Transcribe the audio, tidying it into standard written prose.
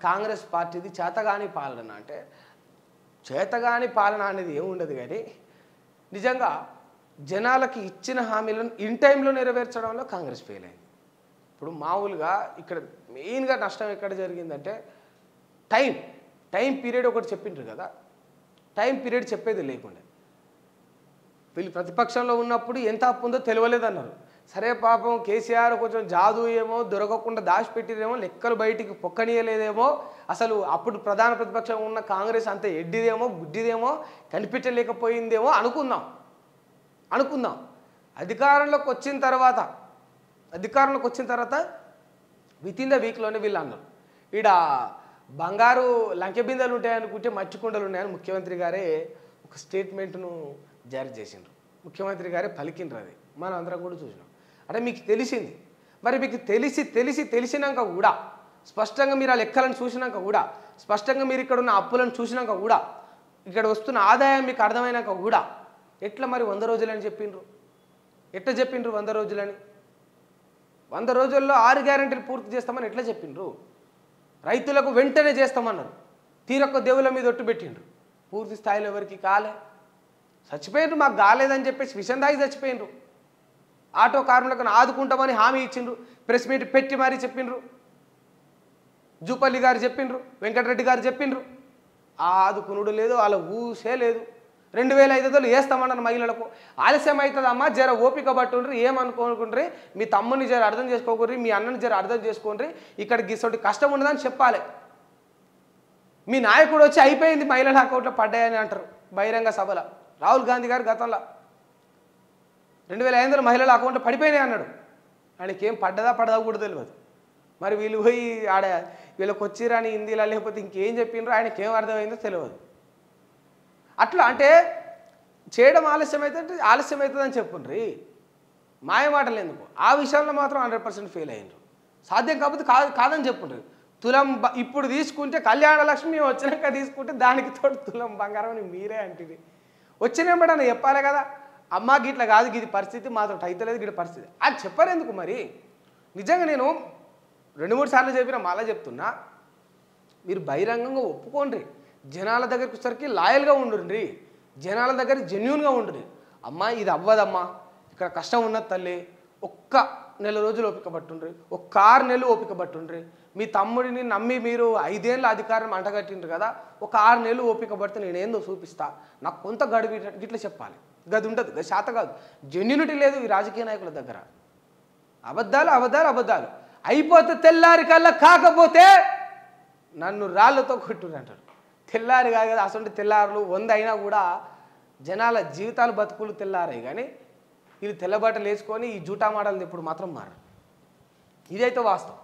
కాంగ్రెస్ పార్టీది చేతగాని పాలన అంటే చేతగాని పాలన అనేది ఏముండదు కానీ నిజంగా జనాలకి ఇచ్చిన హామీలను ఇన్ టైంలో నెరవేర్చడంలో కాంగ్రెస్ ఫెయిల్ అయింది. ఇప్పుడు మామూలుగా ఇక్కడ మెయిన్గా నష్టం ఎక్కడ జరిగిందంటే టైం పీరియడ్ ఒకటి చెప్పిండ్రు కదా, టైం పీరియడ్ చెప్పేది లేకుండా వీళ్ళు ప్రతిపక్షంలో ఉన్నప్పుడు ఎంత అప్పు ఉందో తెలియలేదన్నారు. సరే పాపం కేసీఆర్ కొంచెం జాదు ఏమో దొరకకుండా దాచిపెట్టిదేమో, లెక్కలు బయటికి పొక్కనీయలేదేమో, అసలు అప్పుడు ప్రధాన ప్రతిపక్షం ఉన్న కాంగ్రెస్ అంత ఎడ్డిదేమో గుడ్డిదేమో కనిపించలేకపోయిందేమో అనుకుందాం. అధికారంలోకి వచ్చిన తర్వాత వితిన్ ద వీక్లోనే వీళ్ళు అన్నారు ఈడ బంగారు లంకె బిందెలు ఉంటాయనుకుంటే మచ్చికుండలు ఉన్నాయని ముఖ్యమంత్రి గారే ఒక స్టేట్మెంట్ను జారీ చేసిండ్రు. ముఖ్యమంత్రి గారే పలికిండ్రు, అది మనం అందరం కూడా చూసినాం. అంటే మీకు తెలిసింది, మరి మీకు తెలిసినాక కూడా స్పష్టంగా మీరు ఆ లెక్కలను చూసినాక కూడా స్పష్టంగా మీరు ఇక్కడ ఉన్న అప్పులను చూసినాక కూడా ఇక్కడ వస్తున్న ఆదాయం మీకు అర్థమైనాక కూడా ఎట్లా మరి 100 రోజులని చెప్పిండ్రు? ఎట్లా చెప్పిండ్రు 100 రోజులని? 100 రోజుల్లో 6 గ్యారెంటీలు పూర్తి చేస్తామని ఎట్లా చెప్పిండ్రు? రైతులకు వెంటనే చేస్తామన్నారు, తీరొక్క దేవుల మీద ఒట్టు పెట్టిండ్రు, పూర్తి స్థాయిలో ఎవరికి కాలే, చచ్చిపోయిండ్రు. మాకు కాలేదని చెప్పేసి విషం దాగి చచ్చిపోయిండ్రు. ఆటో కార్మికులను ఆదుకుంటామని హామీ ఇచ్చిండ్రు, ప్రెస్ మీట్ పెట్టి మరీ చెప్పిండ్రు. జూపల్లి గారు చెప్పిండ్రు, వెంకటరెడ్డి గారు చెప్పిండ్రు, ఆదుకునుడు లేదు, వాళ్ళ ఊసే లేదు. 2500 వేస్తామన్నారు మహిళలకు. ఆలస్యం అవుతుందమ్మా, జర ఓపిక పట్టుండ్రి, ఏమనుకోకుండ్రి, మీ తమ్ముని జర అర్థం చేసుకోకుండ్రి, మీ అన్నని జర అర్థం చేసుకోండి, ఇక్కడ గిసోటి కష్టం ఉండదని చెప్పాలి. మీ నాయకుడు వచ్చి అయిపోయింది మహిళల అకౌంట్లో పడ్డాయని అంటారు బహిరంగ సభలో. రాహుల్ గాంధీ గారు గతంలో 2500 మహిళల అకౌంట్లో పడిపోయినాయి అన్నాడు. ఆయనకి ఏం పడ్డదా కూడా తెలియదు. మరి వీళ్ళు పోయి ఆడ వీళ్ళకి వచ్చిరాని హిందీలో లేకపోతే ఇంకేం చెప్పిండ్రో ఆయనకి ఏం అర్థమైందో తెలియదు. అట్లా అంటే చేయడం ఆలస్యం అవుతుందని చెప్పుండ్రి, మాయమాటలు ఎందుకు? ఆ విషయంలో మాత్రం 100% ఫెయిల్ అయ్యిండ్రు. సాధ్యం కాకపోతే కాదని చెప్పుండ్రి. తులం ఇప్పుడు తీసుకుంటే కళ్యాణ లక్ష్మి వచ్చినాక తీసుకుంటే దానికి తోడు తులం బంగారం అని మీరే అంటివి. వచ్చినప్పుడన్నా చెప్పాలి కదా, అమ్మ గిట్ల కాదు గిది పరిస్థితి, మాత్రం అయితలేదు గిట్ల పరిస్థితి అది చెప్పారు ఎందుకు? మరి నిజంగా నేను 2-3 సార్లు చెప్పినా మళ్ళీ చెప్తున్నా, మీరు బహిరంగంగా ఒప్పుకోండి, జనాల దగ్గరికి వచ్చరికి లాయల్గా ఉండుండ్రి, జనాల దగ్గర జెన్యూన్గా ఉండ్రి. అమ్మ ఇది అవ్వదమ్మా, ఇక్కడ కష్టం ఉన్నది తల్లి, ఒక్క నెల రోజులు ఓపిక పట్టుండ్రి, ఒక్క 6 నెలలు ఓపిక పట్టుండ్రి. మీ తమ్ముడిని నమ్మి మీరు 5 ఏళ్ళ అధికారం అంటగట్టిండ్రు కదా, ఒక 6 నెలలు ఓపిక పడితే నేనేందో చూపిస్తా, నాకు కొంత గడువు గిట్ల చెప్పాలి. గది ఉండదు, గది శాత కాదు, జెన్యూనిటీ లేదు ఈ రాజకీయ నాయకుల దగ్గర. అబద్ధాలు అయిపోతే తెల్లారి కల్లా కాకపోతే నన్ను రాళ్ళతో కొట్టురు అంటారు. తెల్లారి కాదు కదా, అసలు తెల్లారులు 100 అయినా కూడా జనాల జీవితాలు బతుకులు తెల్లారాయి, కానీ వీళ్ళు తెల్లబట్టలు వేసుకొని ఈ జూటా మాటలు ఇప్పుడు మాత్రం మారు. ఇదైతే వాస్తవం.